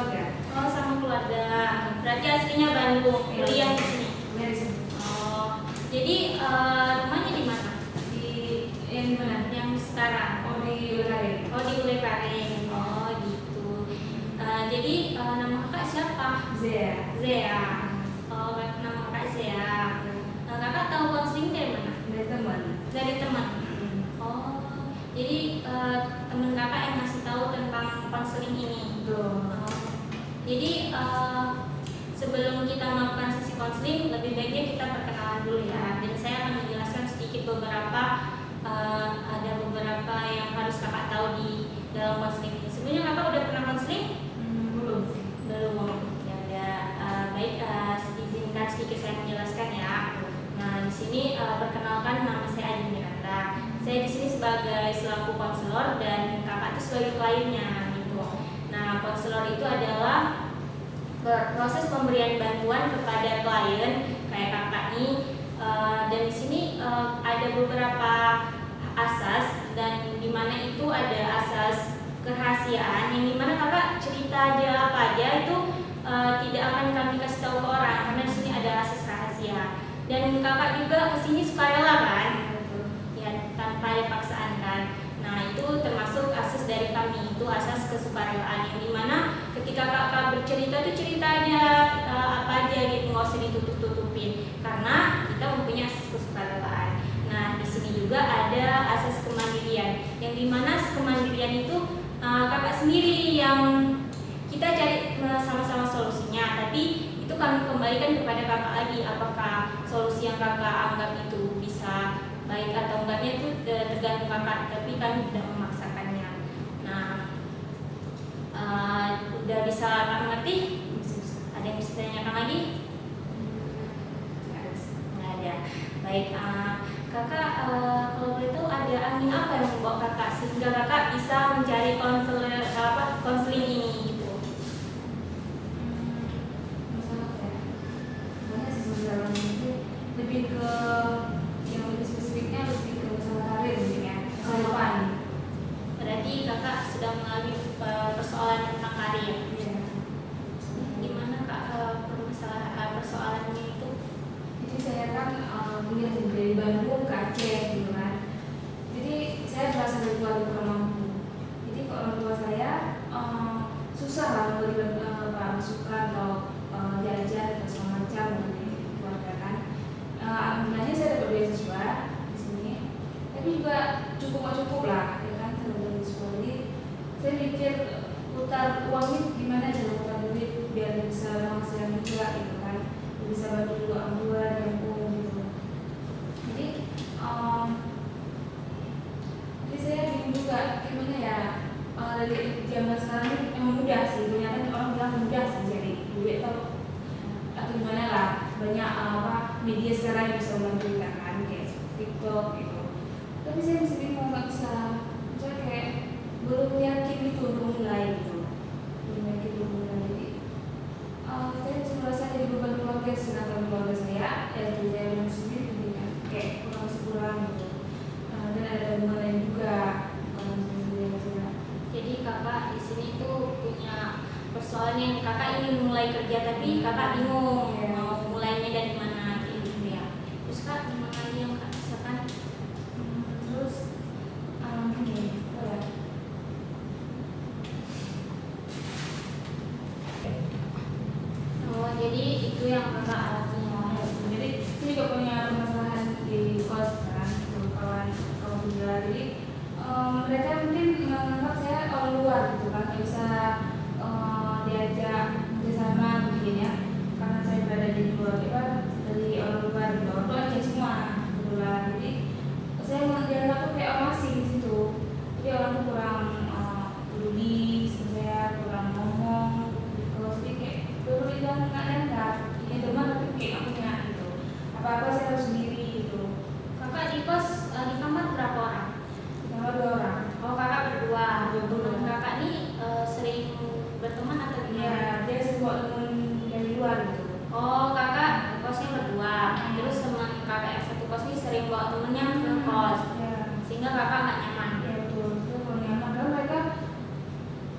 keluarga. Oh, sama keluarga. Berarti aslinya Bandung, kuliah di sini. Kuliah di sini. Oh, jadi rumahnya di mana? Di yang di mana? Yang sekarang? Oh, di Ulekare. Oh, di Ulekareng. Oh, gitu. Jadi nama kakak siapa? Zea. Zea. Oh, nama kakak Zea. Kakak tahu konseling dari mana? Dari teman. Dari teman. Oh, jadi teman kakak yang ngasih tahu tentang konseling ini. Tuh. Jadi sebelum kita melakukan sesi konseling, lebih baiknya kita perkenalan dulu ya. Dan saya akan menjelaskan sedikit ada beberapa yang harus kakak tahu di dalam konseling ini. Sebelumnya kakak udah pernah konseling? Belum sih. Belum. Ya udah. Baik, izinkan sedikit saya menjelaskan ya. Nah, di sini perkenalkan, nama saya Adi Miranda. Saya di sini sebagai selaku konselor dan kakak itu sebagai kliennya gitu. Nah, konselor itu adalah proses pemberian bantuan kepada klien kayak kakak nih. Dan di sini ada beberapa asas, dan di mana itu ada asas kerahasiaan yang dimana kakak cerita aja apa aja itu tidak akan kami kasih tahu ke orang karena di sini ada asas rahasia. Dan kakak juga kesini sukarela kan? Ya, tanpa ada paksaan kan. Nah, itu termasuk asas dari kami, itu asas kesukarelaan yang dimana ketika kakak bercerita itu cerita aja apa aja gitu, nggak usah ditutup-tutupin karena kita mempunyai asas kesukarelaan. Nah, di sini juga ada asas kemandirian yang dimana kemandirian itu kakak sendiri yang kita cari sama-sama solusinya, tapi itu kami kembalikan kepada kakak lagi apakah solusi yang kakak anggap itu bisa baik atau enggaknya itu tergantung kakak, tapi kami tidak memaksakannya. Nah, udah bisa kakak mengerti? Ada yang bisa ditanyakan lagi? Nggak ada. Baik, kakak kalau boleh tahu ada angin apa yang membawa kakak sehingga kakak bisa mencari konseling ini gitu? Masalah ya. Banyak sih sebenarnya itu lebih ke yang lebih spesifiknya lebih ke masalah karir mungkin ya. Masa depan. Berarti kakak sedang mengalami persoalan tentang karir. Iya. Gimana kak persoalannya itu? Jadi saya kan mungkin dari Bandung ke Aceh gitu kan. Jadi saya berasal dari keluarga kurang mampu. Jadi kalau orang tua saya susah lah memberi masukan atau jajan atau segala macam dari keluarga kan. Alhamdulillahnya saya dapat beasiswa di sini, tapi juga cukup lah, ya kan, dapat beasiswa. Jadi saya pikir putar uang ini gimana cara putar duit biar bisa menghasilkan juga gitu kan, bisa bantu juga orang tua dan aku gitu. Jadi saya bingung juga gimana ya. Dari zaman sekarang ini emang mudah sih, ternyata orang bilang mudah sih cari duit atau gimana lah, banyak media sekarang yang bisa membantu kita kan, kayak TikTok gitu. Tapi saya masih bingung, nggak bisa, misalnya kayak belum yakin gitu untuk mulai gitu, belum yakin untuk mulai. Jadi saya masih merasa jadi beban keluarga, sedangkan keluarga saya ya dari saya yang sendiri kan kayak kurang gitu. Dan ada hubungan lain juga, bukan sendiri aja. Jadi kakak di sini tuh punya persoalan yang kakak ingin mulai kerja tapi kakak bingung mau mulainya dari mana gitu ya. Terus kak gimana lagi yang kak rasakan? Terus gini, Oh, jadi itu yang kakak alami. jadi saya juga punya permasalahan di kos kan, kawan juga. Jadi mereka mungkin menganggap saya orang luar gitu kan, nggak bisa diajak bersama mungkin ya, karena saya berada di luar dari orang luar gitu, orang tua aja semua kebetulan. Jadi saya dianggap tuh kayak orang asing di situ. Jadi orang tuh kurang peduli, saya kurang ngomong gitu. Jadi kayak peduli dan nggak nengkat. Ini teman tapi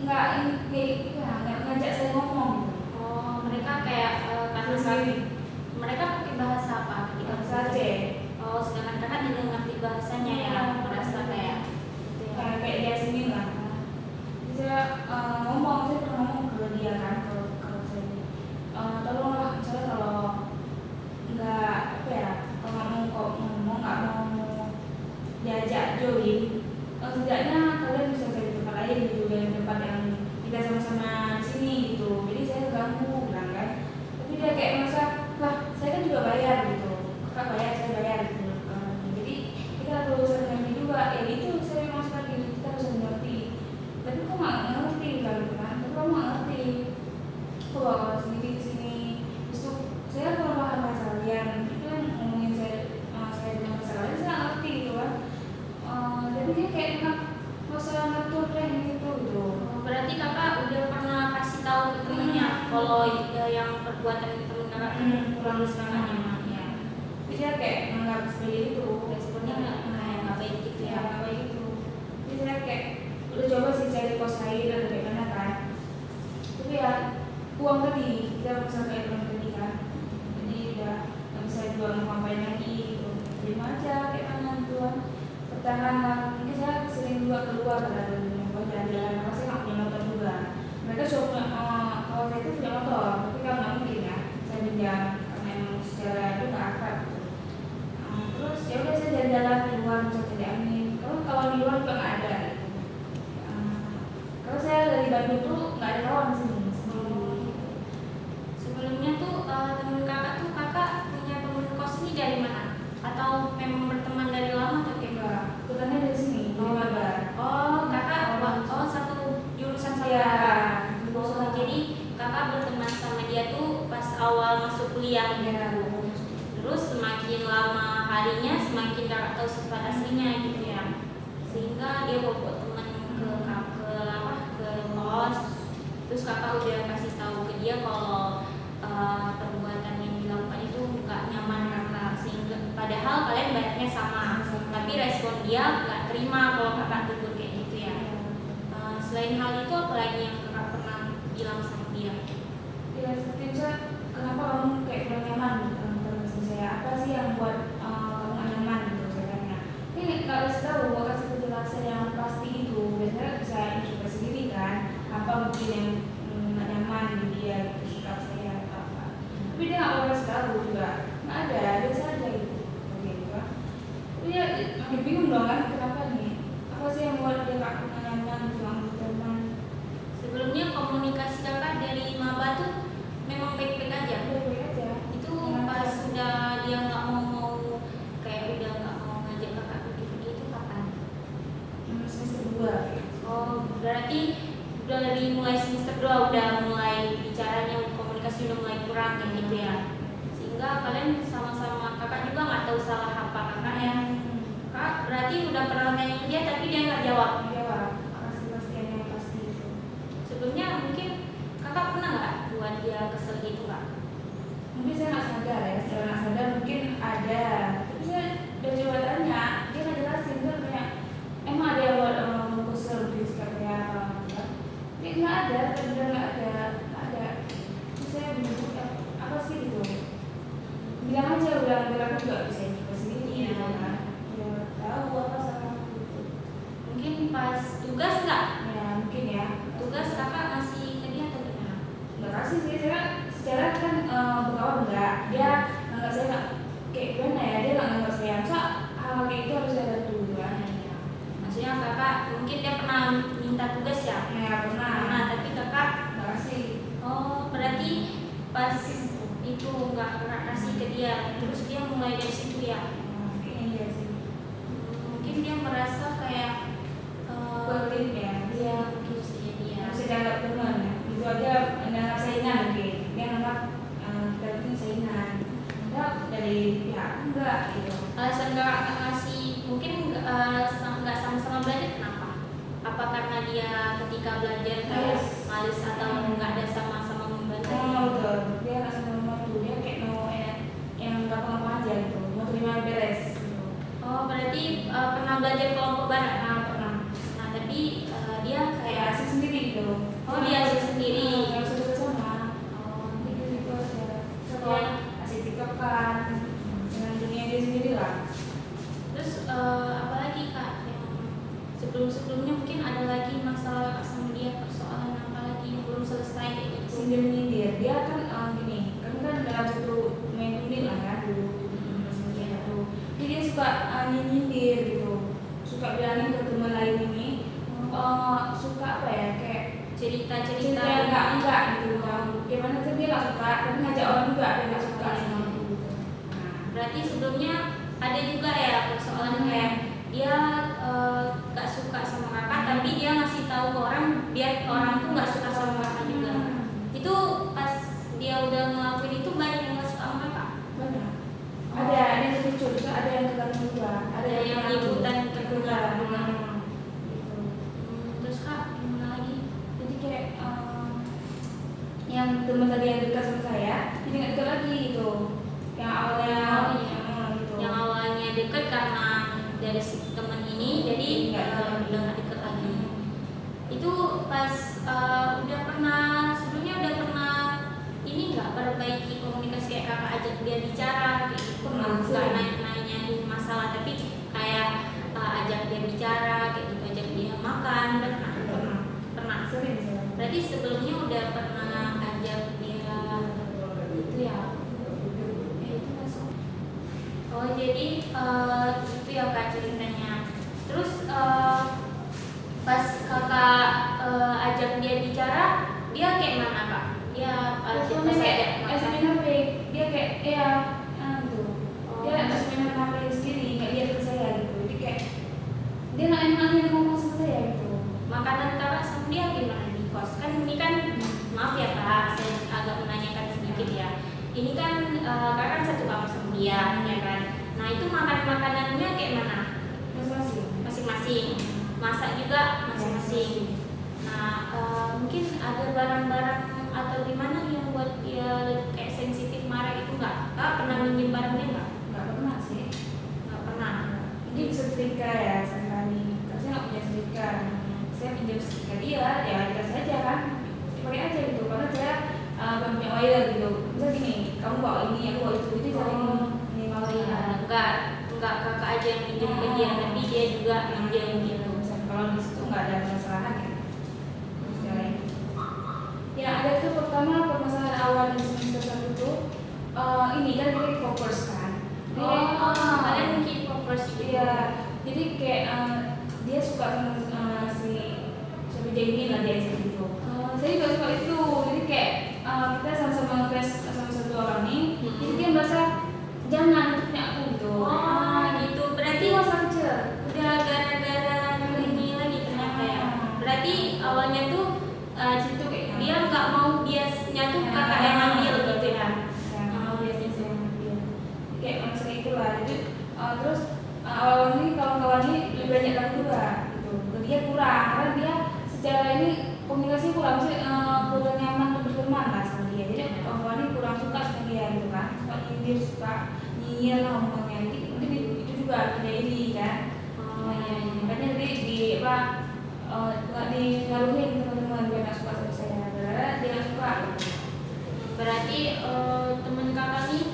nggak ini ya nggak ngajak saya ngomong gitu. Oh, mereka kayak karena Sendiri. mereka pakai bahasa apa ketika Bahasa Aceh. Oh, sedangkan kakak tidak ngerti bahasanya ya, merasa kayak gitu ya. Kayak dia sendiri lah. Jadi saya ngomong, saya pernah ngomong ke dia kan, kalau saya tolonglah, misalnya kalau nggak apa ya, kalau nggak mau kok ngomong nggak mau diajak join, setidaknya kalian bisa cari tempat lain gitu, dari tempat yang kita sama-sama di sini gitu. Jadi saya ganggu bilang kan, tapi dia kayak merasa lah saya kan juga bayar gitu, kakak bayar saya bayar gitu. Jadi kita harus mengerti juga, ya itu saya memang sekali kita harus mengerti. Tapi kok nggak ngerti kan gitu kan? Tapi kamu nggak ngerti. Kok bakal sendiri di sini. Terus tuh saya kalau paham bahasa kalian, itu kan ngomongin saya dengan bahasa kalian saya nggak ngerti gitu kan. Jadi dia kayak masalah ngatur deh gitu gitu. Oh, berarti kakak udah pernah kasih tahu ke temennya kalau yang perbuatan temen kakak itu kurang kakak nyaman ya. Tapi dia kayak menganggap seperti itu. Responnya nggak baik gitu Ya ya. nggak kayak gitu. Jadi saya kayak udah coba sih cari kos lain atau kayak mana kan. Tapi ya uang tadi kita bisa kayak uang tadi kan. Jadi udah nggak bisa jual ngapain lagi gitu. Terima aja kayak mana gitu kan. Bertahan lah. Mungkin saya sering juga keluar dari rumah jalan-jalan karena saya nggak punya motor juga. Mereka suruh kalau saya itu punya motor, tapi kalau nggak mungkin ya saya pinjam karena emang secara itu nggak akrab gitu. Terus ya udah saya jalan-jalan keluar bisa cari angin. Kalau di luar juga nggak ada gitu. Kalau saya dari Bandung tuh nggak ada kawan di sini. Sebelumnya tuh temen kakak tuh kakak punya temen kos ini dari mana? Atau memang berteman dari lama atau kayak Enggak, bukannya dari sini, dari Mabar. Oh, kakak satu jurusan sama Iya. kakak. Oh, jadi kakak berteman sama dia tuh pas awal masuk kuliah gitu. Iya. Terus semakin lama harinya semakin kakak tahu sifat aslinya gitu ya. Sehingga dia bawa teman ke kos. Terus kakak udah kasih tahu ke dia kalau perbuatan yang dilakukan itu nggak nyaman kakak, sehingga padahal kalian bayarnya sama, tapi respon dia nggak terima kalau kakak tegur kayak gitu ya. Selain hal itu apa lagi yang kakak pernah bilang sama dia? Ya seperti misalnya kenapa kamu kayak kurang nyaman dengan saya? Apa sih yang buat kamu nggak nyaman gitu saya tanya. Ini nggak kasih tahu, nggak kasih penjelasan yang pasti itu. Biasanya bisa coba sendiri kan. Apa mungkin yang nggak nyaman di dia gitu, sikap saya atau apa. Tapi dia nggak mau kasih tahu juga. Nggak ada, biasa aja gitu. Gitu kan. Tapi dia makin bingung dong kan kenapa nih? Apa sih yang buat dia nggak nyaman gitu, nggak teman? Sebelumnya komunikasi kakak dari maba tuh memang baik-baik aja. Baik-baik aja. Itu pas sudah dia nggak mau kayak udah nggak mau ngajak kakak pergi-pergi itu kapan? Semester 2. Oh, berarti dari mulai semester 2 udah mulai bicaranya, komunikasi udah mulai kurang kayak gitu ya. Sehingga kalian sama-sama, kakak juga nggak tahu salah apa kakak ya. Kak berarti udah pernah nanya ke dia tapi dia nggak jawab. Jawab, pasti yang pasti itu. Sebelumnya mungkin kakak pernah nggak buat dia kesel gitu nggak? Mungkin saya nggak sadar ya, secara nggak sadar mungkin ada. Tapi saya udah coba tanya, dia nggak jelasin tuh kayak emang ada yang buat orang kesel di sekitar apa gitu kan? Tapi nggak ada, benar nggak ada. Terus saya bingung apa sih gitu? Bilang aja, bilang aku juga bisa juga sendiri Iya. gitu kan? Ya tahu apa salah gitu. Mungkin pas tugas nggak? Ya mungkin ya. Tugas kakak ngasih ke dia atau gimana? Nggak kasih sih, saya secara kan berkawan enggak, dia nggak saya nggak kayak gimana ya, dia nggak nganggap saya masa hal kayak itu harus saya bantu gitu kan. Iya. Maksudnya kakak mungkin dia pernah minta tugas ya? Ya pernah, Nah, tapi kakak nggak kasih. oh berarti pas itu nggak kakak kasih ke dia, terus dia mulai dari situ ya? Kayaknya iya sih. Mungkin dia merasa kayak Pelit ya, dia mungkin bisa jadi ya. bisa dianggap teman ya, itu aja menganggap saingan mungkin, dia nganggap kita ini saingan. Enggak, dari pihak enggak gitu. Alasan kakak nggak ngasih mungkin nggak sama-sama belajar kenapa? Apa karena dia ketika belajar kayak males atau nggak ada sama-sama membantu? Betul, dia nggak sama membantu, dia kayak mau yang gampang-gampang aja gitu, mau terima beres gitu. Oh berarti pernah belajar kelompok bareng? Pernah. Nah tapi dia Kayak kayak asik sendiri gitu. cerita-cerita enggak gitu kan. Gimana sih dia nggak suka, tapi ngajak orang juga dia nggak suka sama aku gitu. Nah, Berarti sebelumnya ada juga ya persoalan kayak dia gak suka sama kakak, tapi dia ngasih tahu ke orang biar orang tuh gak suka sama kakak juga. Itu pas dia udah ngelakuin itu banyak yang gak suka sama kakak. banyak. Ada yang lucu, terus ada yang tergantung juga. Ada yang ikutan terkenal. Gitu. Terus kak gimana lagi? Jadi kayak yang teman tadi yang dekat sama saya, jadi nggak dekat lagi gitu. Yang awalnya gitu. Yang awalnya deket karena dari si temen ini, jadi udah gak deket lagi. Itu pas udah pernah sebelumnya udah pernah ini nggak perbaiki komunikasi kayak kakak ajak dia bicara kayak gitu, nggak nanya-nanyain masalah, tapi kayak ajak dia bicara kayak gitu, ajak dia makan. Pernah. Sering. Berarti sebelumnya udah pernah ajak dia itu ya? Itu masuk. Oh jadi itu ya kak ceritanya. Terus pas kakak ajak dia bicara, dia kayak mana kak? Dia Responnya kayak seminar HP, dia kayak gitu. Dia seminar HP sendiri, nggak lihat ke saya gitu. Jadi kayak dia nggak enak ngomong sama saya gitu. Makanan kakak sama dia gimana di kos? Kan ini kan maaf ya kak, saya agak menanyakan sedikit ya. Ini kan kakak kan satu kamar sama dia, ya kan? Nah itu makanannya kayak mana? Masing-masing. Masak juga masing-masing. Nah mungkin ada barang-barang atau gimana yang buat dia kayak sensitif marah itu nggak? Kak pernah minjem barangnya nggak? Nggak pernah sih. Nggak pernah. Ini setrika ya sekali. Saya nggak punya setrika. Saya pinjam setrika dia, ya dikasih aja kan. Pakai aja gitu. Karena saya belum punya wire gitu. Misal gini, kamu bawa ini, aku bawa itu. Jadi saling minimal ya. Enggak kakak aja yang pinjam ke dia, tapi dia juga pinjam gitu. Kalau di situ nggak ada permasalahan ya. Ya ada tuh pertama permasalahan awal di semester 1 itu ini kan dia K-popers kan. Kalian mungkin K-popers gitu. Iya. Jadi kayak dia suka sama si Jaemin lah dia gitu. Saya juga suka itu. Jadi kayak kita sama-sama ngefans sama satu orang nih. Jadi dia merasa jangan itu punya aku gitu. Gitu. Berarti saja. udah gara-gara ini lagi kenapa ya? Berarti awalnya tuh Situ kayak dia nggak mau biasnya tuh kakak yang ambil gitu ya. Biasanya saya ngambil. Kayak masalah itulah. Jadi terus awal ini kawan-kawan ini lebih banyak lagi juga gitu. Dia kurang karena dia secara ini komunikasi kurang sih kurang nyaman untuk berteman lah sama dia. Jadi kawan-kawan ini kurang suka sama dia gitu kan. Suka nyindir, suka nyinyir lah ngomongnya. Jadi mungkin itu juga punya iri kan. Makanya di apa nggak dingaruhin teman-teman dia nggak suka sama saya karena dia nggak suka. Berarti temen kakak nih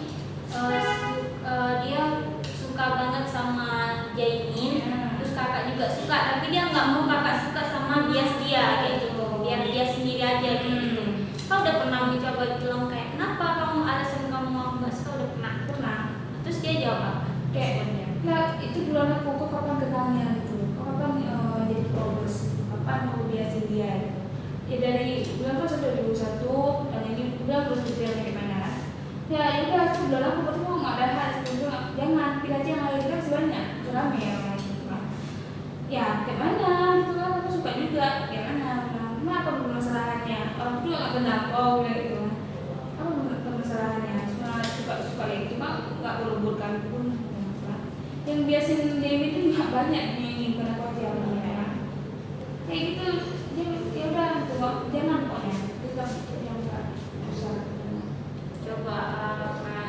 dia suka banget sama Jaimin, terus kakak juga suka, tapi dia nggak mau kakak suka sama bias dia kayak gitu, biar dia sendiri aja kayak gitu. Kau udah pernah mencoba bilang kayak kenapa kamu alasan kamu mau nggak suka? Udah pernah. Terus dia jawab apa? Kayak ya itu bulan aku kok kapan kenalnya gitu, kok kapan jadi progres, kapan mau biasin dia gitu. Ya dari bulan pas 2021 dan ini udah terus detailnya gimana. Ya udah aku bulan aku berarti mau nggak ada hal sebelumnya jangan pilih aja yang lain kan sebanyak rame ya orang gitu kan. Ya gimana gitu kan aku suka juga gimana apa permasalahannya orang juga nggak kenal gitu apa permasalahannya cuma suka gitu mah nggak beruburkan pun yang biasin game itu nggak banyak nih kenapa aja ya kayak gitu ya udah jangan pokoknya kita yang nggak usah Coba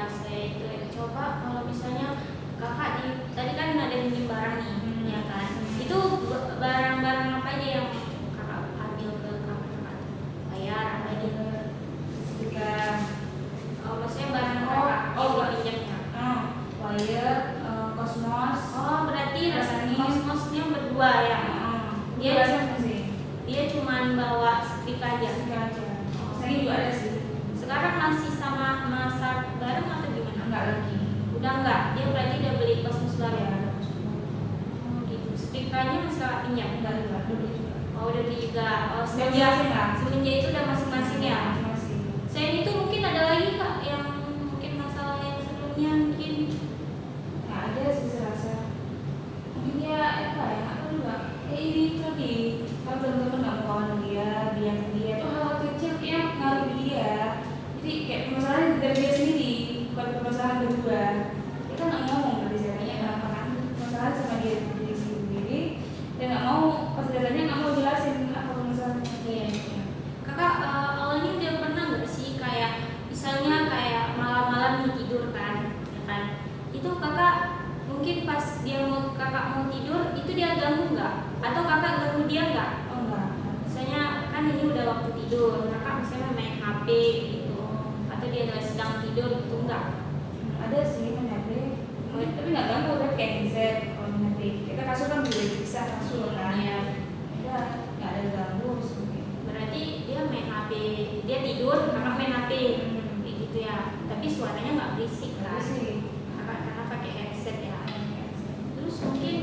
saya itu coba kalau misalnya kakak tadi kan ada minjem barang nih, ya kan? Itu barang-barang apa aja yang kakak ambil ke kakak? Bayar apa aja? ketika Maksudnya barang kakak yang dipinjamnya? wire Cosmos. Berarti rasanya Cosmosnya berdua ya? Dia cuman bawa setrika aja. Saya juga ada sih. Sekarang masih sama masak bareng atau gimana? Enggak lagi. Udah enggak? Dia berarti udah beli Cosmos baru ya? Gitu. Setrikanya masih kakak pinjam? Enggak beli juga. Oh, udah beli juga. Oh, Udah jelasin lah. semenjak itu udah masing-masing ya. Masing-masing. Selain itu mungkin ada lagi kak yang mungkin masalah yang sebelumnya mungkin. Nah, ada sih saya rasa. Mungkin dia apa ya? Apa juga? Ini tuh di kalau teman-teman nggak mau kawan dia tuh hal kecil kayak ngaruh di dia. Jadi kayak permasalahan dari dia sendiri, bukan permasalahan berdua. Kita nggak ngomong tadi saya tanya kenapa kan? Permasalahan sama dia diri sendiri. Dia nggak mau pas datanya nggak mau jelasin apa permasalahannya. Iya. Kakak awalnya udah pernah nggak sih kayak misalnya kayak malam-malam nih tidur kan, ya kan? Itu kakak mungkin pas dia mau kakak mau tidur itu dia ganggu nggak? Atau kakak ganggu dia nggak? Oh enggak. Misalnya kan ini udah waktu tidur, kakak misalnya main HP gitu, atau dia lagi sedang tidur gitu enggak? Ada sih main HP, tapi nggak ganggu kan kayak headset kalau main HP. Kita kasur kan juga bisa kasur kan. Iya. Ya nggak ada ganggu sih. Berarti dia main HP, dia tidur, kakak main HP, kayak gitu ya. Tapi suaranya nggak berisik Tapi kan? sih Kakak karena pakai headset ya. Terus mungkin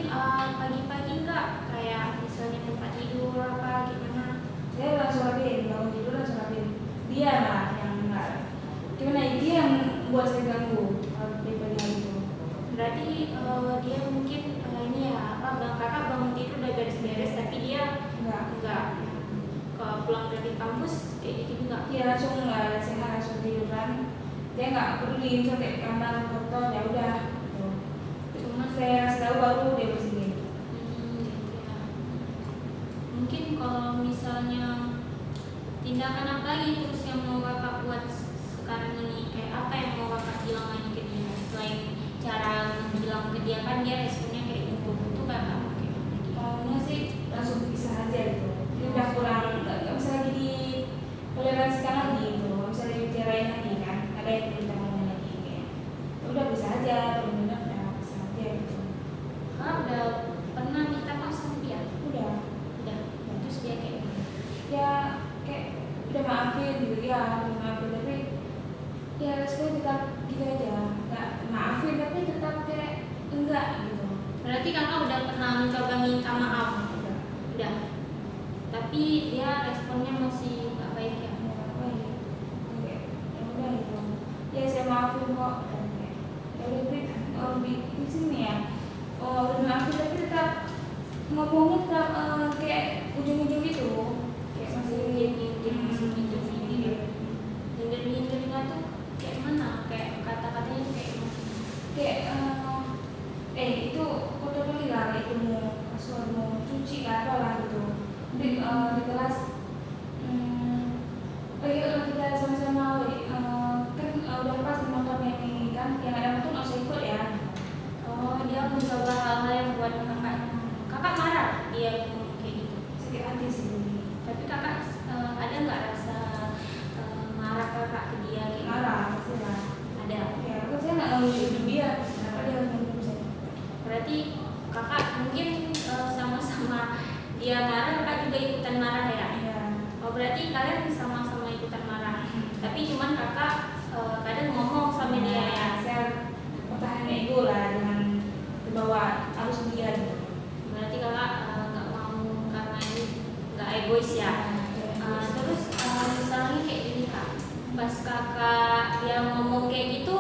pagi-pagi enggak kayak misalnya tempat tidur apa gimana? saya langsung rapiin, bangun tidur langsung rapiin. Dia lah yang enggak. Gimana ya, dia yang buat saya ganggu kalau di pagi hari itu. Berarti dia mungkin ini ya apa bang kakak bangun tidur udah beres-beres tapi dia Enggak. kalau pulang dari kampus kayak gitu juga. Dia langsung nggak sehat langsung tiduran. Dia nggak peduli sampai kamar kotor ya udah. Gitu. Cuma saya kasih tahu baru dia bersihin. Gitu ya. Mungkin kalau misalnya tindakan apa lagi terus yang mau kakak buat sekarang ini kayak apa yang mau kakak bilang lagi ke dia selain cara bilang ke dia kan dia responnya kayak gitu itu kakak mau kayak apa lagi? Maunya sih langsung pisah aja gitu. Dia udah kurang nggak bisa lagi ditoleransikan lagi gitu. Nggak bisa dibicarain lagi kan. Ada yang perlu kita ngomongin lagi kayak. Ya udah bisa aja, benar-benar ya bisa aja gitu. Kakak udah pernah minta maaf sama dia? Udah. Terus dia kayak gitu. Ya kayak udah maafin gitu ya, udah maafin tapi ya responnya tetap gitu aja. Nggak maafin tapi tetap kayak enggak gitu. Berarti kakak udah pernah mencoba minta maaf? Udah. Tapi dia responnya masih nggak baik ya? Ya udah gitu. Ya saya maafin kok. Dan kayak, ya udah di sini ya. Oh udah maafin tapi tetap ngomongnya tetap kayak ujung-ujung gitu. Kayak masih Nyindir-nyindirnya tuh kayak mana? Kayak kata-katanya tuh kayak mana? kayak itu kotor kali lah kayak itu mau kasur mau cuci lah apa lah gitu. Di kelas yuk kita sama-sama kan udah pas di motornya ini kan yang ada motor nggak usah ikut ya. Oh, dia mencoba hal-hal yang buat kakak marah dia ngomong kayak gitu. Sakit hati sih. Tapi kakak ada nggak rasa marah kakak ke dia kayak gitu? Marah pasti lah. Ada. Ya kan saya nggak mau hidup dia. Kenapa dia harus hidup saya? Berarti kakak mungkin sama-sama dia marah, kakak juga ikutan marah ya? Iya. Oh, berarti kalian sama-sama ikutan marah. Tapi cuman kakak kadang ngomong sama dia ya. Saya pertahanan ego lah dengan terbawa arus dia gitu. Berarti kakak nggak mau karena ini nggak egois ya. Terus misalnya kayak gini kak, pas kakak dia ngomong kayak gitu,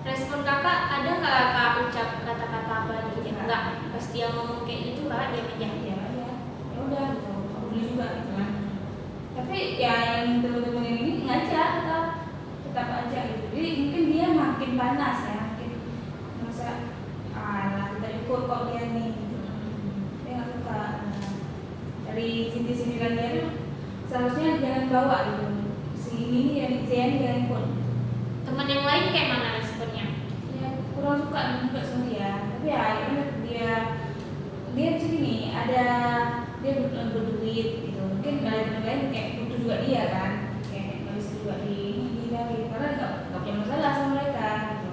respon kakak ada nggak kakak ucap kata-kata apa gitu? Enggak. Pas dia ngomong kayak gitu kakak diam aja. Ya udah gitu. Aku beli juga gitu kan. Tapi ya yang teman-teman ini ngajak tetap aja gitu. Jadi mungkin dia makin panas ya, makin masa kita ikut kok dia nih. Gitu. Dia nggak suka. Dari sindir-sindiran dia tuh seharusnya jangan bawa gitu. Si ini yang jangan ikut. Teman yang lain kayak mana responnya? Ya kurang suka juga sama dia. Tapi ya dia segini ada dia berduit gitu. Mungkin ada teman lain kayak butuh juga dia kan. Kayak nggak bisa juga dihindari karena nggak punya masalah sama mereka gitu.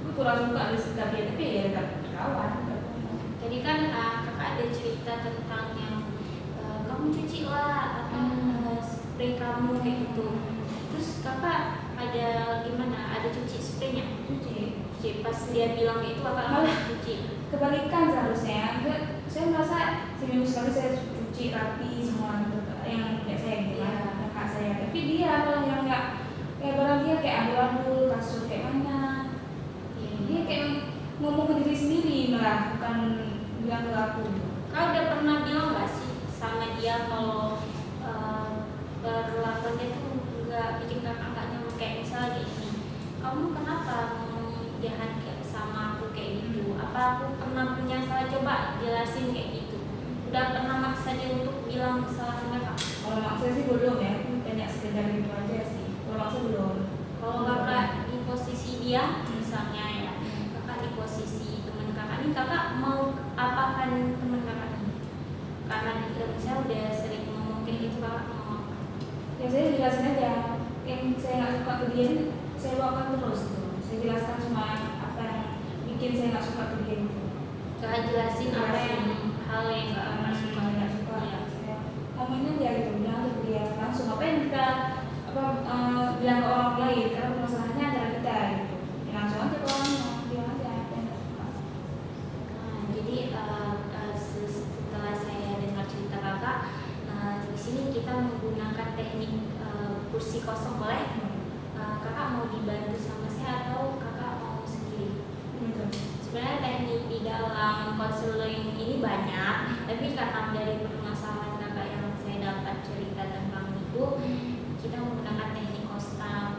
Gue kurang suka ada sikap dia tapi ya tetap kawan. Tadi kan kakak ada cerita tentang yang kamu cuci lah atau spray kamu kayak gitu. Terus kakak ada gimana? Ada cuci spraynya? Cuci. Pas dia bilang itu kakak Malah cuci. kebalikan seharusnya. Saya merasa seminggu sekali saya cuci cuci rapi semua gitu, yang kayak saya gitu kan, Iya. kakak saya. Tapi dia malah yang nggak kayak barang dia kayak ambil kasur kayak mana. Dia kayak ngomong ke diri sendiri malah bukan bilang ke aku. Kau udah pernah bilang gak sih sama dia kalau perlakuannya tuh nggak bikin kakak nggak nyaman, kayak misalnya kayak gini, kamu kenapa ngomong jahat kayak sama aku kayak gitu? Apa aku pernah punya salah? Coba jelasin kayak gitu. Udah pernah maksa dia untuk bilang kesalahan kakak? Kalau maksa sih belum ya, banyak sekedar gitu aja sih. Kalau maksa belum. Kalau kakak di posisi dia, misalnya ya, kakak di posisi teman kakak ini, kakak mau apakan teman kakak ini? Karena dia misalnya udah sering ngomong kayak gitu, kakak mau apa? Ya saya jelasin aja, yang saya nggak suka ke dia saya luapkan terus gitu. Saya jelaskan semua apa yang bikin saya nggak suka ke dia gitu. Kakak jelasin apa yang hal yang kakak suka. Nggak suka. Iya. Saya ngomongin aja gitu, bilang aja ke dia langsung apa yang kita bilang ke orang lain karena masalahnya antara kita gitu. Ya, langsung aja ke orang bilang aja apa yang nggak suka. Jadi setelah saya dengar cerita kakak, di sini kita menggunakan teknik kursi kosong, boleh? Kakak mau dibantu sama saya atau kakak mau sendiri? Gitu. Sebenarnya teknik di dalam konseling ini banyak, tapi karena dari permasalahan kakak yang saya dapat cerita tentang itu, kita menggunakan teknik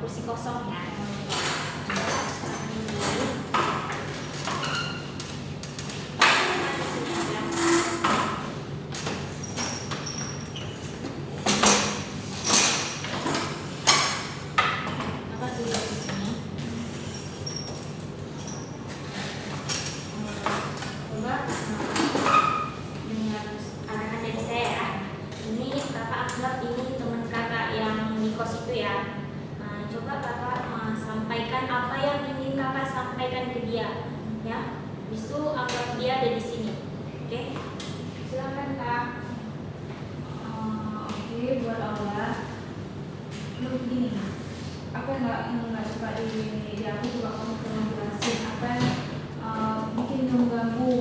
kursi kosong ya. Kakak duduk di sini. Coba dengar arahan dari saya ya. Ini kakak anggap ini teman kakak yang di kos itu ya. Coba kakak sampaikan apa yang ingin kakak sampaikan ke dia, ya. Habis itu anggap dia ada di sini, oke? Silakan kak. Oke, buat Allah. Lu begini, apa yang nggak suka di aku juga kamu pernah jelasin apa yang bikin kamu ganggu.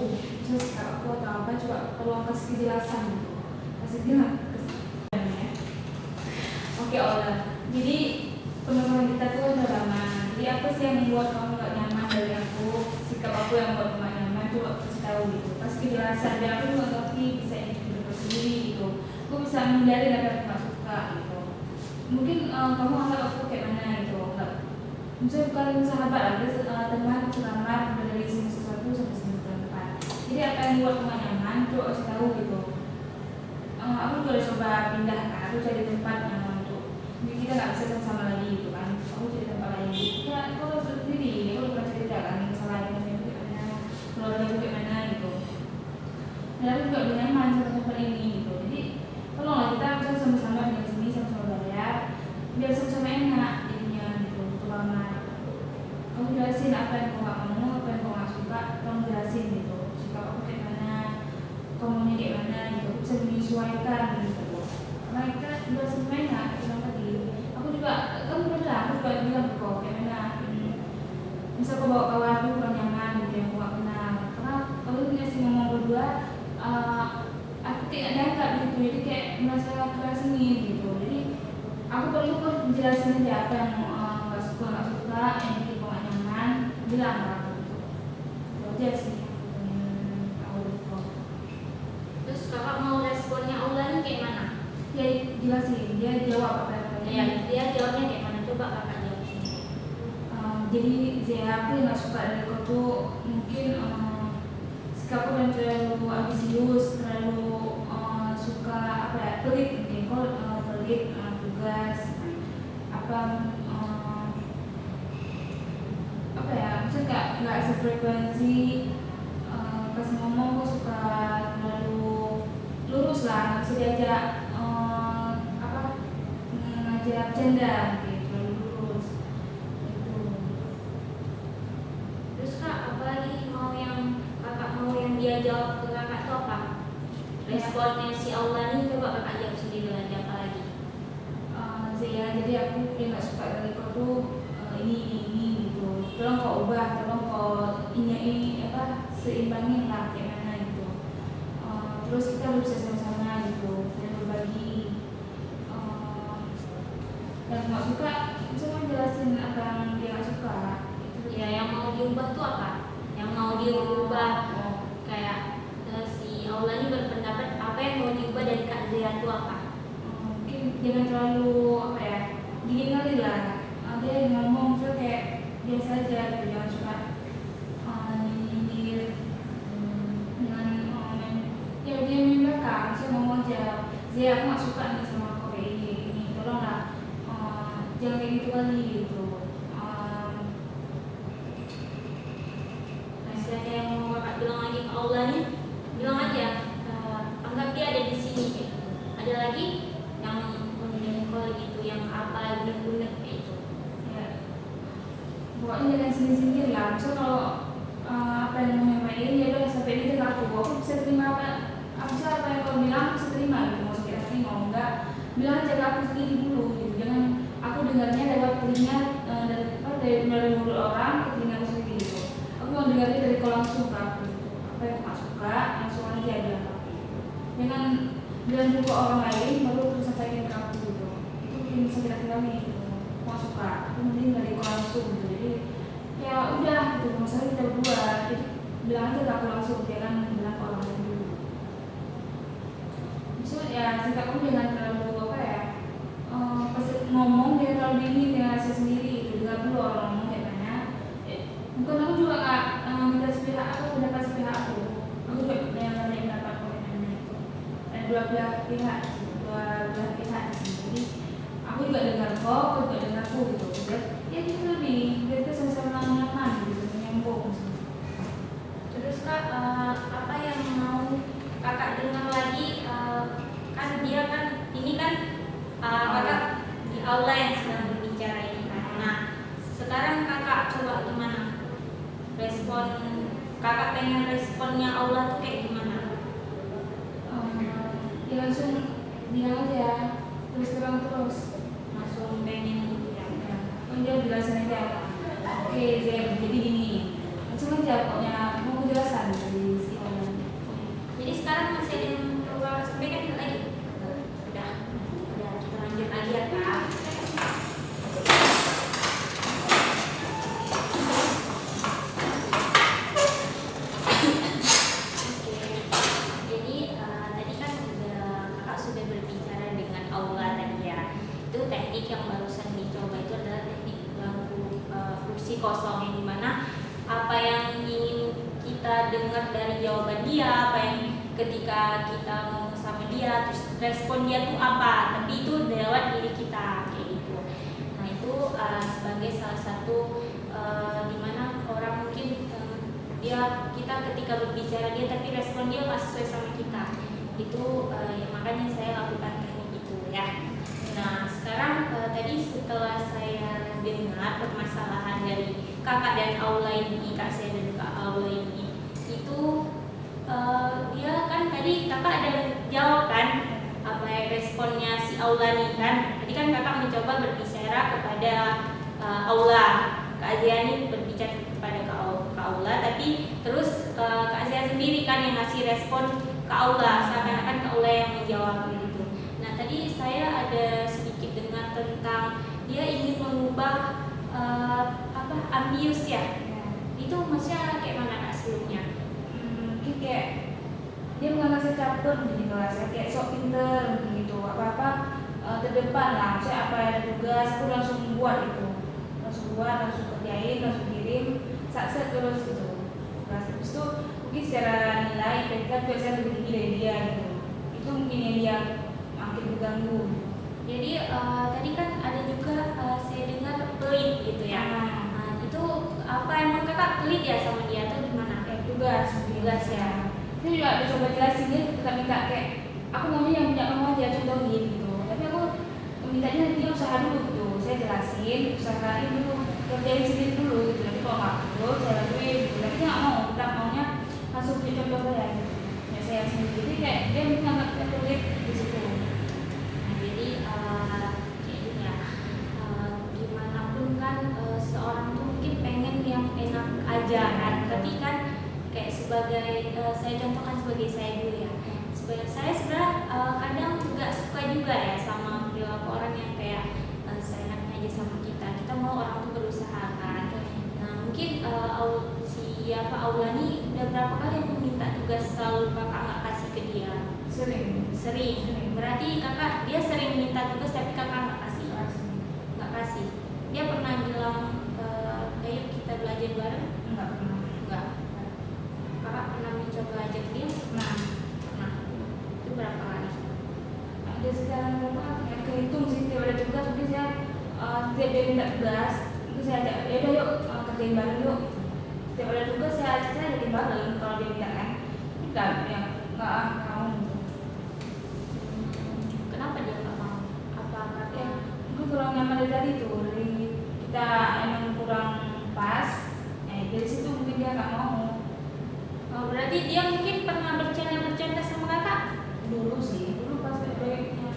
Terus kalau aku atau apa coba tolong kasih kejelasan gitu. Kasih bilang. Oke Allah. Jadi permasalahan kita tuh udah lama. Jadi apa sih yang membuat kamu gak nyaman dari aku? Sikap aku yang membuat kamu gak nyaman, coba kasih tahu gitu. Kasih kejelasan. Dan aku juga ngerti bisa hidup sendiri gitu. Aku bisa menghindari apa yang aku gak suka gitu. Mungkin kamu anggap aku kayak mana gitu. Enggak. Misalnya bukan sahabat lah, teman sekamar dari semester 1 sampai semester 4. Jadi apa yang membuat kamu gak nyaman, coba kasih tahu gitu. Aku juga udah coba pindah kan. Aku cari tempat yang jadi kita nggak bisa sama-sama lagi gitu kan. Aku cari tempat lain. Ya, aku harus sendiri. Aku udah pernah cerita kan kesalahan saya itu gimana, keluarga aku gimana gitu. Dan aku juga udah nyaman sama tempat ini gitu. Jadi tolonglah kita bisa sama-sama di sini, sama-sama bayar, biar sama-sama enak jadinya gitu. Betul banget. Kamu jelasin apa yang kau nggak mau, apa yang kau nggak suka, kamu jelasin gitu. Sikap aku kayak mana, kamunya kayak mana gitu. Aku bisa menyesuaikan gitu. Karena kita juga semuanya enak, bilang tadi. Aku juga, kamu udah bilang, aku juga bilang ke kau kayak mana. Misal kau bawa kawan aku kurang nyaman gitu yang aku gak kenal. Karena kalau kita sih ngomong berdua, aku kayak dianggap gitu. Jadi kayak merasa keras ini gitu. Jadi aku perlu kok jelasin aja apa yang gak suka, yang bikin kau gak nyaman, bilang ke aku gitu. Itu aja sih. Terus kakak mau responnya Allah ini kayak mana? Ya jelasin, dia jawab apa yang kau Ya, dia jawabnya kayak mana? Coba kakak jawab sini. Jadi saya aku yang nggak suka dari kau tuh mungkin sikapku yang terlalu ambisius, terlalu suka apa ya, pelit mungkin kau pelit tugas apa apa ya, maksudnya nggak sefrekuensi pas ngomong kau suka terlalu lurus lah, nggak bisa diajak apa ngajak bercanda gitu, terlalu lurus gitu. Terus kak, apalagi mau yang kakak mau yang dia jawab ke kakak tuh apa? Responnya si Allah ini coba kakak jawab sendiri lagi apa lagi? Saya jadi aku yang nggak suka dari kau tuh ini gitu. Tolong kau ubah, tolong kau ini apa seimbangin lah kayak mana gitu. Terus kita harus bisa sama-sama gitu. yang nggak suka bisa jelasin apa yang dia nggak suka. Ya, yang mau diubah tuh apa? Yang mau diubah Oh. kayak si Aula ini berpendapat apa yang mau diubah dari Kak Zia tuh apa? Mungkin jangan terlalu apa ya, dingin kali lah. Ada yang ngomong tuh kayak biasa aja gitu, jangan suka nyindir. Jangan ya dia main belakang, saya ngomong aja, Zia aku nggak suka nih sama kau kayak ini tolonglah jangan kayak gitu kali gitu. Masih ada yang mau Kakak bilang lagi ke Aula nih? Bilang aja, anggap dia ada di sini kayak gitu. Ada lagi yang mendengar gitu, yang apa unek-unek kayak itu. Ya, pokoknya jangan sindir-sindir lah. Misalnya kalau apa yang mau nyamain ya udah sampai ini ke aku bisa terima apa apa yang kau bilang aku bisa terima gitu. Mau kita terima mau enggak bilang aja ke aku sendiri dulu gitu. Jangan aku dengarnya lewat telinga dari mulut orang ke telinga aku sendiri gitu. Aku mau dengarnya dari kau langsung ke aku gitu. Apa yang aku suka langsung aja bilang ke aku gitu. Jangan bilang dulu ke orang lain baru terus sampaikan ke aku gitu. Itu bikin sakit hati kami gitu. Mau suka aku mending dari kau langsung gitu. Jadi ya udah gitu, masalah kita berdua, jadi bilang aja ke aku langsung, jangan bilang ke orang lain dulu. So ya sikap kamu jangan terlalu apa ya, pas ngomong jangan terlalu dingin dengan saya sendiri gitu. Dengar dulu orang ngomong kayak mana. Bukan aku juga nggak minta sepihak aku, pendapat sepihak aku juga yang nanya pendapat orang lain itu. Ada dua belah pihak jadi aku juga dengar kau juga dengar aku gitu. Ya gitu lebih kita sama-sama nyaman gitu, nyambung. Terus Kak, apa yang mau Kakak dengar lagi? Kan dia kan ini kan Kakak di aula yang sedang berbicara ini kan. Nah, sekarang Kakak coba gimana? Respon Kakak pengen responnya aula tuh kayak gimana? Ya langsung bilang aja terus terang terus. Langsung pengen gitu ya. Dia jelasin aja. Oke, jadi gini. Langsung aja pokoknya mau penjelasan dari si orang. Jadi sekarang masih ada yang perlu Kakak sampaikan lagi? Udah kita lanjut lagi ya Kak. Jadi tadi kan Kakak sudah berbicara dengan aula tadi ya. Itu teknik yang barusan dicoba itu adalah teknik bangku kursi kosong yang dimana apa yang ingin kita dengar dari jawaban dia, apa yang ketika kita ngomong sama dia, terus respon dia tuh apa, tapi itu lewat diri kita kayak gitu. Nah itu sebagai salah satu dimana orang mungkin kita ketika berbicara dia tapi respon dia nggak sesuai sama kita, itu ya makanya saya lakukan teknik itu ya. Nah sekarang tadi setelah saya dengar permasalahan dari kakak dan aula ini, kak saya dan kak aula ini, itu dia kan tadi kakak ada jawab kan apa ya responnya si aula nih kan. Tadi kan kakak mencoba berbicara kepada aula, kak Aziani berbicara kepada kak aula, tapi terus kak Azia sendiri kan yang ngasih respon ke aula, seakan-akan kak aula yang menjawab gitu. Nah tadi saya ada sedikit dengar tentang dia ingin mengubah ambius ya. Itu maksudnya kayak mana kak sebelumnya? Mungkin kayak dia menganggap saya caper di kelas, kayak sok pinter gitu, apa-apa terdepan lah. Misalnya apa ada tugas, aku langsung buat itu, langsung kerjain, langsung kirim, sakset terus gitu. Kelas habis itu mungkin secara nilai mereka juga saya lebih tinggi dari dia gitu. Itu mungkin yang dia makin terganggu. Jadi tadi kan ada juga saya dengar pelit gitu ya. Itu apa emang kakak pelit ya sama dia atau gimana? Tugas ya. Saya juga udah coba jelasin dia, kita minta kayak aku maunya yang punya kamu aja contohin gitu. Tapi aku mintanya dia usaha dulu gitu. Saya jelasin, usahain dulu, kerjain sendiri dulu gitu. Tapi kalau nggak perlu saya lakuin gitu. Tapi dia nggak mau, kita maunya langsung punya contoh saya gitu. Ya saya sendiri. Jadi kayak dia mungkin nggak kita pelit di situ. Nah jadi kayak gini ya, gimana pun kan seorang tuh mungkin pengen yang enak aja kan, tapi kan kayak sebagai saya contohkan sebagai saya dulu ya. Sebagai saya sebenarnya kadang nggak suka juga ya sama perilaku orang yang kayak aja sama kita mau orang tuh berusaha kan. Nah mungkin Aula nih udah berapa kali aku minta tugas selalu kakak nggak kasih ke dia? Sering. Berarti kakak dia sering minta tugas tapi kakak nggak kasih. Dia pernah bilang ayo kita belajar bareng? Enggak pernah. Enggak. Kakak pernah mencoba ajak dia? Nah, Itu berapa kali? ada sekarang berapa? Ya kehitung sih tiap ada tugas, tapi saya setiap dia minta tugas, itu saya ajak, ya udah yuk kerjain bareng yuk. Setiap ada tugas saya ajakin bareng kalau dia minta kan. Enggak, ya nggak mau gitu. Kenapa dia nggak mau? Apa Ya, karena gue kurang nyaman dari tadi tuh, dari kita emang kurang pas, dari situ mungkin dia nggak mau. berarti dia mungkin pernah bercanda sama kakak? Dulu pas proyeknya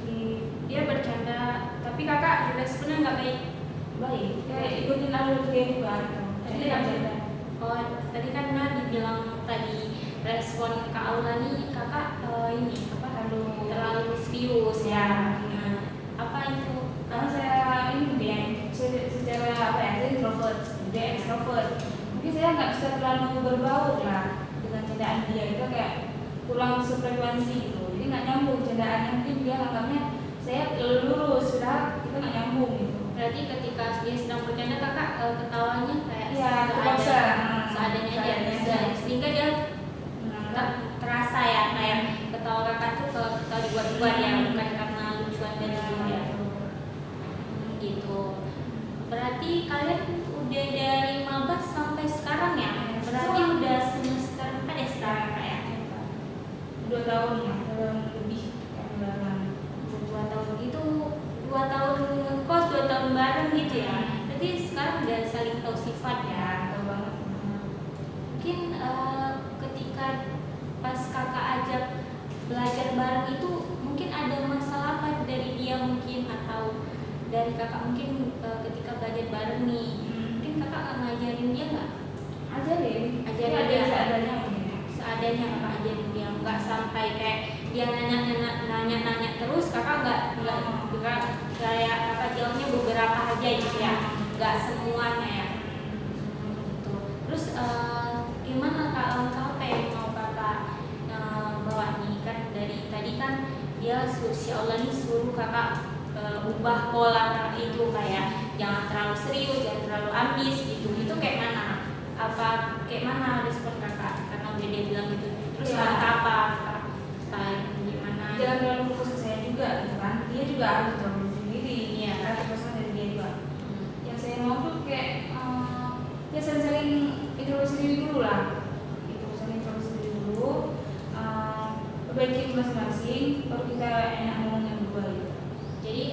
di Dia bercanda, tapi kakak responnya nggak baik. baik, ya ikutin alur dia juga gitu. Jadi nggak beda. Oh, tadi kan dibilang tadi respon Kak Aula nih kakak terlalu serius ya. Nah, apa itu? Karena saya ini dia secara apa ya, saya introvert, dia extrovert. Mungkin saya nggak bisa terlalu berbaur lah dengan candaan dia, itu kayak kurang sefrekuensi gitu. Jadi nggak nyambung candaannya, mungkin dia anggapnya saya lurus, sudah kita nggak nyambung gitu. Berarti ketika dia sedang bercanda kakak ketawanya kayak Iya, terpaksa. seadanya aja, Seadanya. sehingga dia terasa ya kayak ketawa kakak tuh ketawa dibuat-buat ya, bukan karena lucuan dari dia. Gitu. Berarti kalian udah dari maba sampai sekarang ya? Berarti udah semester 4 ya sekarang kayak? 2 tahun ya, 2 tahun lebih kayak bulan. 2 tahun itu 2 tahun ngekos, 2 tahun bareng gitu ya. Berarti sekarang udah saling tahu sifat ya. Tahu banget. Mungkin ketika pas kakak ajak belajar bareng itu mungkin ada masalah apa dari dia mungkin atau dari kakak mungkin ketika belajar bareng nih mungkin kakak nggak ngajarin dia nggak? Ajarin Ajarin dia dia. seadanya mungkin ya. Seadanya kakak ajarin dia, nggak sampai kayak dia nanya terus kakak nggak kayak kakak jawabnya beberapa aja gitu ya, nggak semuanya ya. Gitu. Terus gimana kak langkah apa yang mau kakak bawa nih, kan dari tadi kan dia si Allah nih suruh kakak ubah pola itu kayak jangan terlalu serius, jangan terlalu ambis gitu. Itu kayak mana? Apa kayak mana respon kakak karena udah dia bilang gitu? Terus Ya. langkah apa? Gimana? Jangan terlalu fokus ke saya juga gitu kan. Dia juga harus tahu sendiri. Iya. Harus pesan dari dia juga. Yang saya mau tuh kayak ya sering-sering introspeksi diri dulu lah. Itu sering introspeksi diri dulu. Perbaiki masing-masing, baru kita enak ngomongnya berdua gitu. Jadi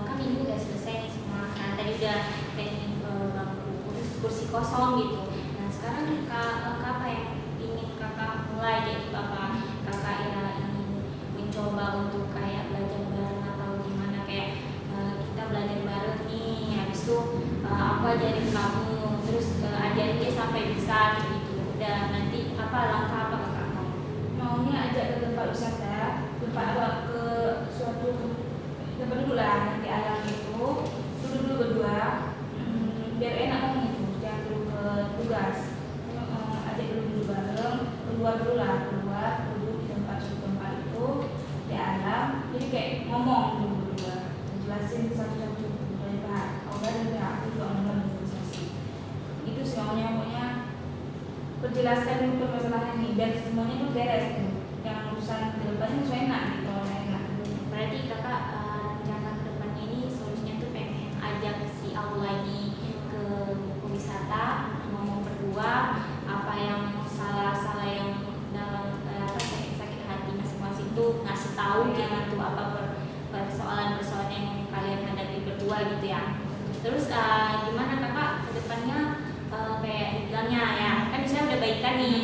kan ini udah selesai nih semua. Nah tadi udah teknik bangku kursi kosong gitu. Nah sekarang langkah apa yang ingin kakak mulai? Jadi apa kakak ya ingin mencoba untuk kayak belajar bareng atau gimana, kayak kita belajar bareng nih, habis itu aku ajarin kamu, terus ajarin dia sampai bisa gitu. Udah nanti apa langkah apa kakak mau? Maunya ajak ke tempat wisata, ke suatu tempat dulu lah di alam itu, duduk dulu berdua, biar enak ngomong itu, jangan dulu ke tugas. Ajak dulu bareng, keluar dulu lah, keluar duduk di suatu tempat itu di alam, jadi kayak ngomong dulu berdua, jelasin satu-satu dari pihak Allah dan pihak aku juga ngomong negosiasi. Itu sih maunya perjelaskan dulu permasalahan ini dan semuanya itu beres tuh. Yang urusan kedepannya itu enak gitu, enak. Berarti kakak rencana kedepannya ini solusinya tuh pengen ajak si Aula lagi ke wisata, ngomong berdua apa yang salah yang dalam sakit hati masing-masing tuh ngasih tahu gimana tuh apa persoalan yang kalian hadapi berdua gitu ya. Terus gimana kakak kedepannya kayak dibilangnya ya kan misalnya udah baikan nih,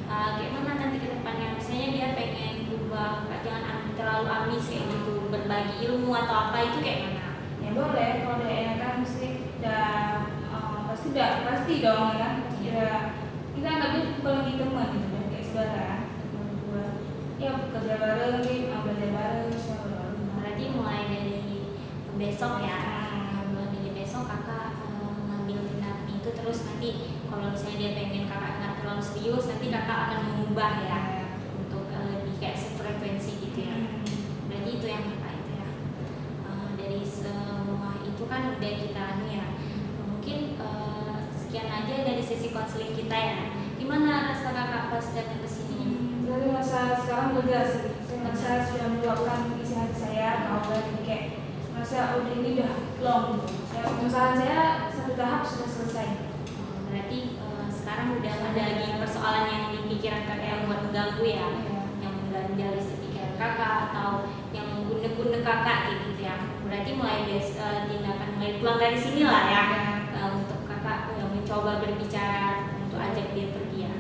kayak mana nanti kedepannya misalnya dia pengen berubah, jangan terlalu ambis kayak gitu, berbagi ilmu atau apa itu kayak mana? Ya boleh, kalau udah enak kan pasti pasti dong ya kan, pasti udah kita anggapnya apalagi teman gitu kan, kayak saudara teman berdua ya kerja bareng, belajar bareng, semua bareng. Berarti mulai dari besok ya, mulai terus nanti kalau misalnya dia pengen kakak nggak terlalu serius, nanti kakak akan mengubah ya untuk lebih kayak sefrekuensi gitu ya. Berarti itu yang kakak itu ya. Dari semua itu kan udah kita ya. Mungkin sekian aja dari sesi konseling kita ya. Gimana rasa kakak pas datang ke sini? Jadi masa sekarang lega sih. Saya merasa sudah meluapkan isi hati saya ke Allah, jadi kayak merasa udah ini udah long gitu. Permasalahan saya satu tahap sudah selesai. Berarti sekarang udah ada lagi persoalan yang dipikiran kakak yang buat mengganggu ya, yang mengganjal isi pikiran kakak atau yang gundek-gundek kakak gitu ya. Berarti mulai tindakan mulai pulang dari sini lah ya, untuk kakak mencoba berbicara untuk ajak dia pergi ya.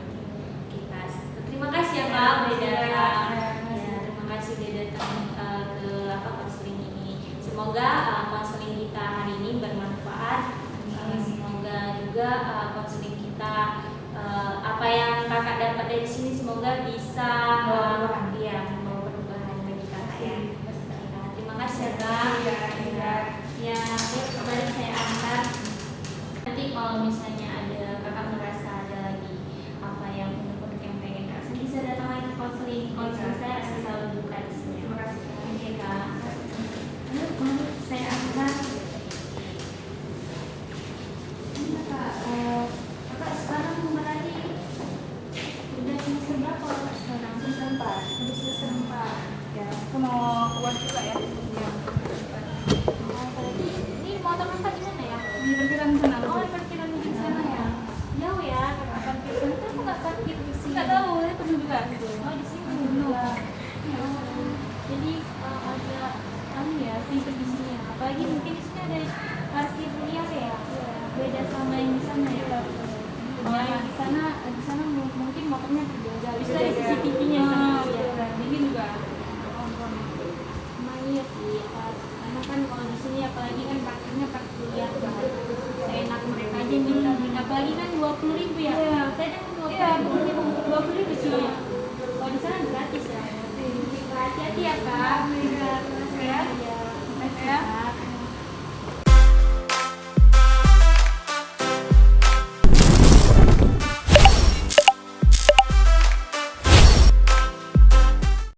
Kita terima kasih ya Kak udah datang. Ya, terima kasih udah datang ke konseling ini. Semoga konseling kita hari ini bermanfaat. Semoga juga konseling kita apa yang kakak dapat dari sini semoga bisa membawa perubahan bagi kakak ya. Terima kasih ya Kak. Ya, kembali saya antar. Nanti kalau misalnya ada kakak merasa ada lagi apa yang unek-unek yang pengen kakak bisa datang lagi ke konseling saya akan selalu buka di sini. Terima kasih. Oke Kak. Saya antar. Kakak sekarang berarti udah semester berapa Kak sekarang? Semester 4. Udah semester 4. Ya, aku mau uas juga ya. Iya. Berarti ini mau tempat di mana ya? Di parkiran sana. Oh, di parkiran di sana ya. Jauh ya, kakak parkir sana. Kenapa nggak parkir di sini? Nggak tahu, saya penuh juga gitu. Oh, di sini juga. Jadi ada ya, pintu di sini ya. Apalagi mungkin di sini ada parkir liar ya. Beda sama yang di sana ya. Oh, yang di sana mungkin motornya terjaga. Bisa ada CCTV-nya sana. Ini juga. Emang iya sih, karena kan kalau di sini apalagi